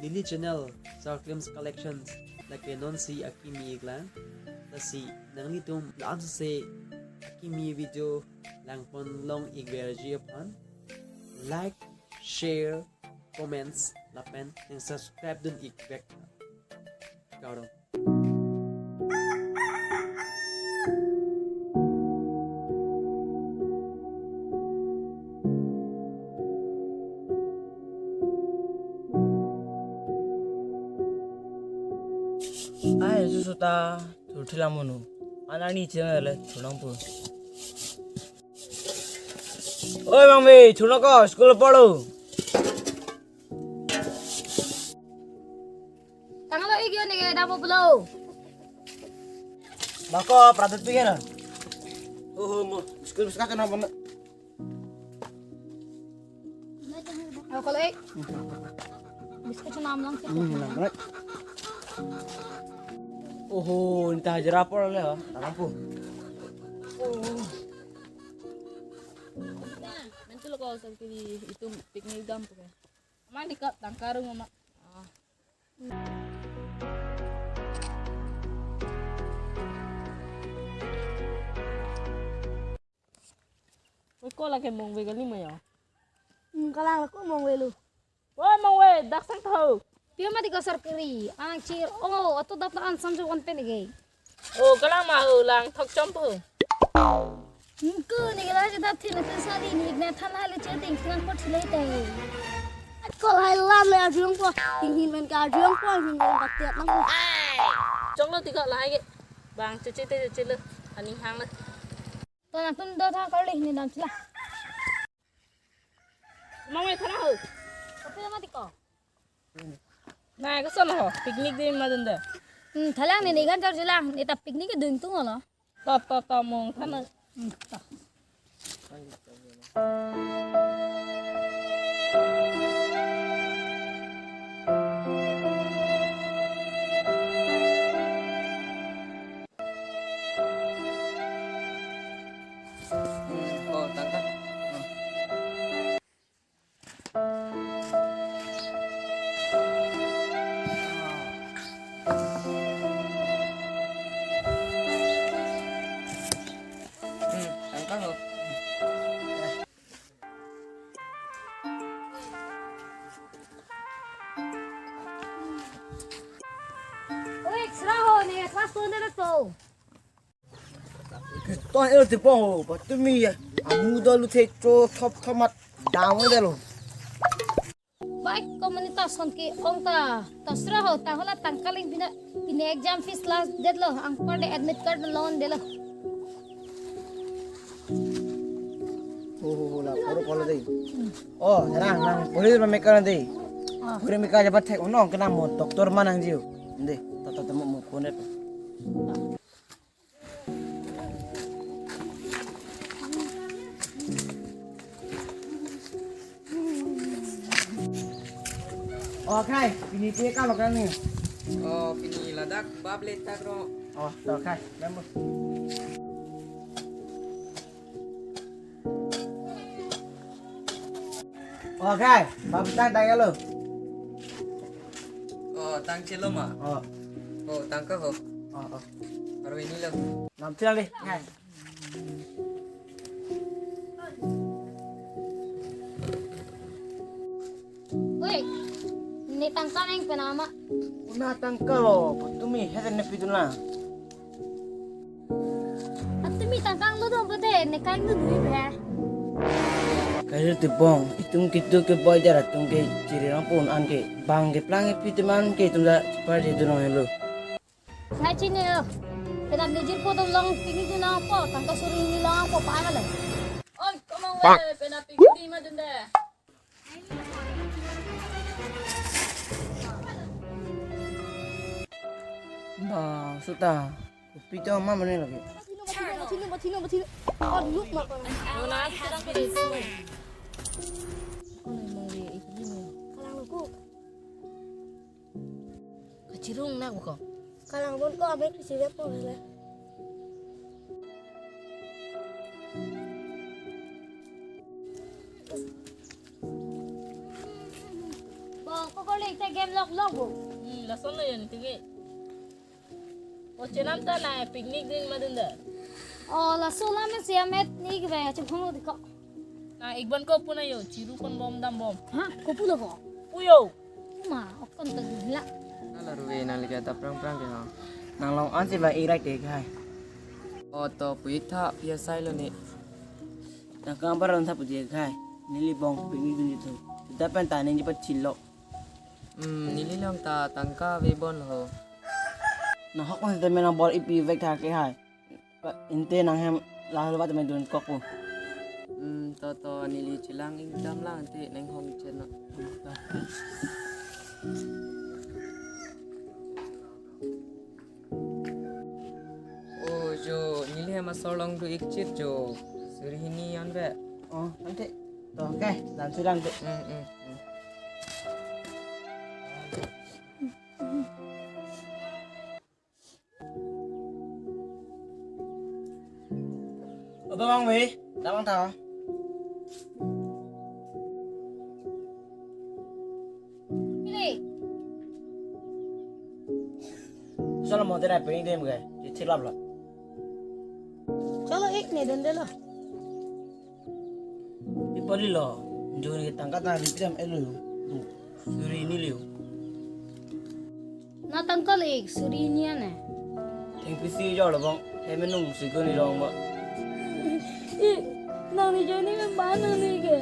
daily channel sa films collections na kenon si Akimi Iglan na si nanglitum laan sa Akimi video lang pon long igverji upon like, share, comments, lapen, and subscribe dun igvek. Ikaw Ay, susuta turtila monu. Anani channel chunangpu. Oi mami, chunako school padu. Tangalo igyo ni kaya dapo pulo. Bako pradat pikir. Oh, mo school sekarang kenapa? Ako kalau biskuit sa naam lang siya. Oh, ini tak hajar apa le? Tak mampu. Mentul ko sa kini itu piknik dam po. Mani ka tangkarong mama. Ko lagi mong we gali mo ya. Kalang aku mau welu. Wa mong we dak sang tho. Pia mati ka sarkari. Ang chir oh ato dapat samjo kon pe ni Oh, kalau mau lang thok chompo. Ku ni kala jada thil te sari ni na than hale che ting kan ko thilai tai. Ko hai lam le ajung ko ting hin men ka ajung ko hin men tak tiat nang. Trong lo tiga lại cái. Bang cuci le. Ani hang le. To na tun do tha kar le ni nam chila. Mau mai thana ho. Pia mati ko. Này có sao hả? Picnic đi mà dần dần. Thalang ni gan jar jilang ni ta piknik ke dung tu ngolo. To mong thana. Oh, tangkap. Tangkap ho. Oi, sraho ni swas tu na to. Tuan el tipong ho, patumi ya. Amu dalu the cho thop thomat dang de lo. Baik komunitas kon ki ongta to sraho ta hola tangkaling bina exam fees last date lo ang per day admit card loan de lo. Oh, la poro polo dei. Oh, nang boleh mereka nanti. Boleh mereka jabat tek ono kena mo doktor manang jiu. Nanti tata temu mo konet. Oh, kai, ini dia kalau kan ni. Oh, pini ladak bablet tagro. Oh, tak kai, lembu. Oh, kai, babu tang tang lo. Oh, tang chelo ma. Oh, Oh, tang ka ho. oh. Aro ini lo. Nam tiang đi, kai. Oi, ni tangkaling penama. Una tangka lo, patumi heten nepi tu na. At mi tangkang lo do bote ni kaing lo dui be. Kayu tu bong, itung kitu ke boy jara tung ke ciri rampun an ke bang ke plang ke piteman ke tu la seperti tu nong lo. Sai chi ni lo. Penam ni jir po do long piknik na po tangka suri ni lang po pa na le. Ôi, có mong về pena picnic đi mà dần dần. Bah, suta. Kopi tu mama mana lagi? Batino. Oh, look mak. Mana sedang pilih. Kalang aku. Kecirung nak buka. Kalang pun ko abek di sini apa le. Bang, ko ko le game lok bo. Lason na yan tige. O chenam ta na picnic din madunda. Oh la sola me siamet ni ke ba chu phang di ko. Na ikban ko puna yo chiru kon bom dam bom. Ha ko pulo ko. Uyo. Ma okon to la. Nala ruwe nalika ta prang ke ha. nang long an si ba irai te kai Oh to puita pia sai lo ni. nang kang baron tha pu je kai nili bong ping ni tu da pen ta ni pa chilo Nililang ta tangka we bon ho. na hok on te men bol ipi vek tha ke hai inte nang hem la lo ba te men dun kok pu To nili chilang ing dam lang ti neng hong chen no. Oh jo nili hama solong du ik chit jo. Suri hini an be. oh ante to kai dan sulang tu Apa bang we? Dah bang tahu. Pili. Soalnya mau terai pengen dia muka, jadi cilap lah. Chalo ek ne den de lo. Di poli lo, jangan kita angkat na di pijam elu, tu suri ini liu. Na tangkal ek surinia ne. Yang pisi jauh lah bang, menung sikun ni dong bang. Nang ni jani me bana ni ke.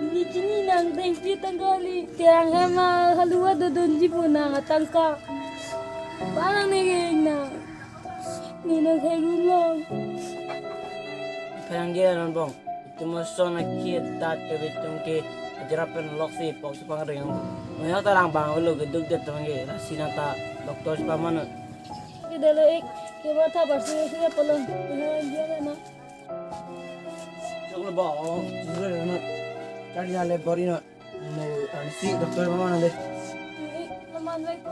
Ni jini nang teng pi tangkali. Tiang hema halua do donji puna tangka. Bana ni ke na. Ni nang kai gulong. Perang dia non bang, itu masuk nak kiat tat ke betung ke jerapan loksi pok sepang ring. Mereka tarang bang, ulu geduk dia temangi, rasi nata doktor sepamana. Ke dalo ek ke mata barsi ke pelon. Dia na. Coklat bang, juga nak cari hal beri nak. Mau ansi doktor sepamana deh. Ek naman way ko